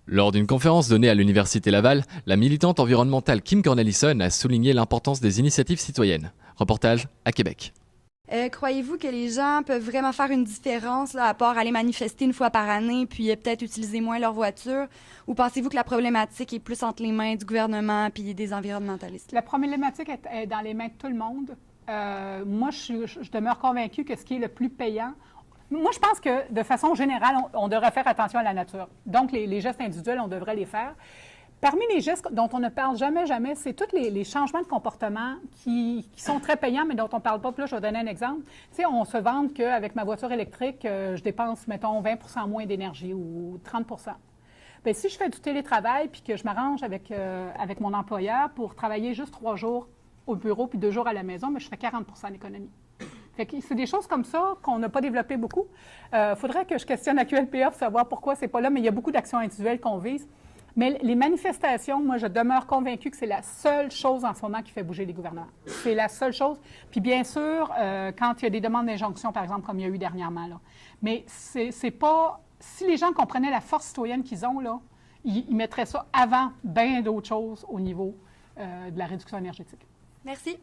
Lors d'une conférence donnée à l'Université Laval, la militante environnementale Kim Cornelison a souligné l'importance des initiatives citoyennes. Reportage à Québec. Croyez-vous que les gens peuvent vraiment faire une différence, là, à part aller manifester une fois par année, puis peut-être utiliser moins leur voiture? Ou pensez-vous que la problématique est plus entre les mains du gouvernement puis des environnementalistes? La problématique est dans les mains de tout le monde. Moi, je demeure convaincue que ce qui est le plus payant, moi, je pense que, de façon générale, on devrait faire attention à la nature. Donc, les gestes individuels, on devrait les faire. Parmi les gestes dont on ne parle jamais, c'est tous les changements de comportement qui sont très payants, mais dont on ne parle pas. Puis là, je vais donner un exemple. Tu sais, on se vante qu'avec ma voiture électrique, je dépense, mettons, 20 moins d'énergie ou 30 Bien, si je fais du télétravail puis que je m'arrange avec mon employeur pour travailler juste 3 jours au bureau puis 2 jours à la maison, bien, je fais 40 d'économie. C'est des choses comme ça qu'on n'a pas développé beaucoup. Il faudrait que je questionne la QLPA pour savoir pourquoi c'est pas là, mais il y a beaucoup d'actions individuelles qu'on vise. Mais les manifestations, moi, je demeure convaincue que c'est la seule chose en ce moment qui fait bouger les gouvernements. C'est la seule chose. Puis bien sûr, quand il y a des demandes d'injonction, par exemple, comme il y a eu dernièrement, là. Mais c'est pas... Si les gens comprenaient la force citoyenne qu'ils ont, là, ils mettraient ça avant bien d'autres choses au niveau de la réduction énergétique. Merci.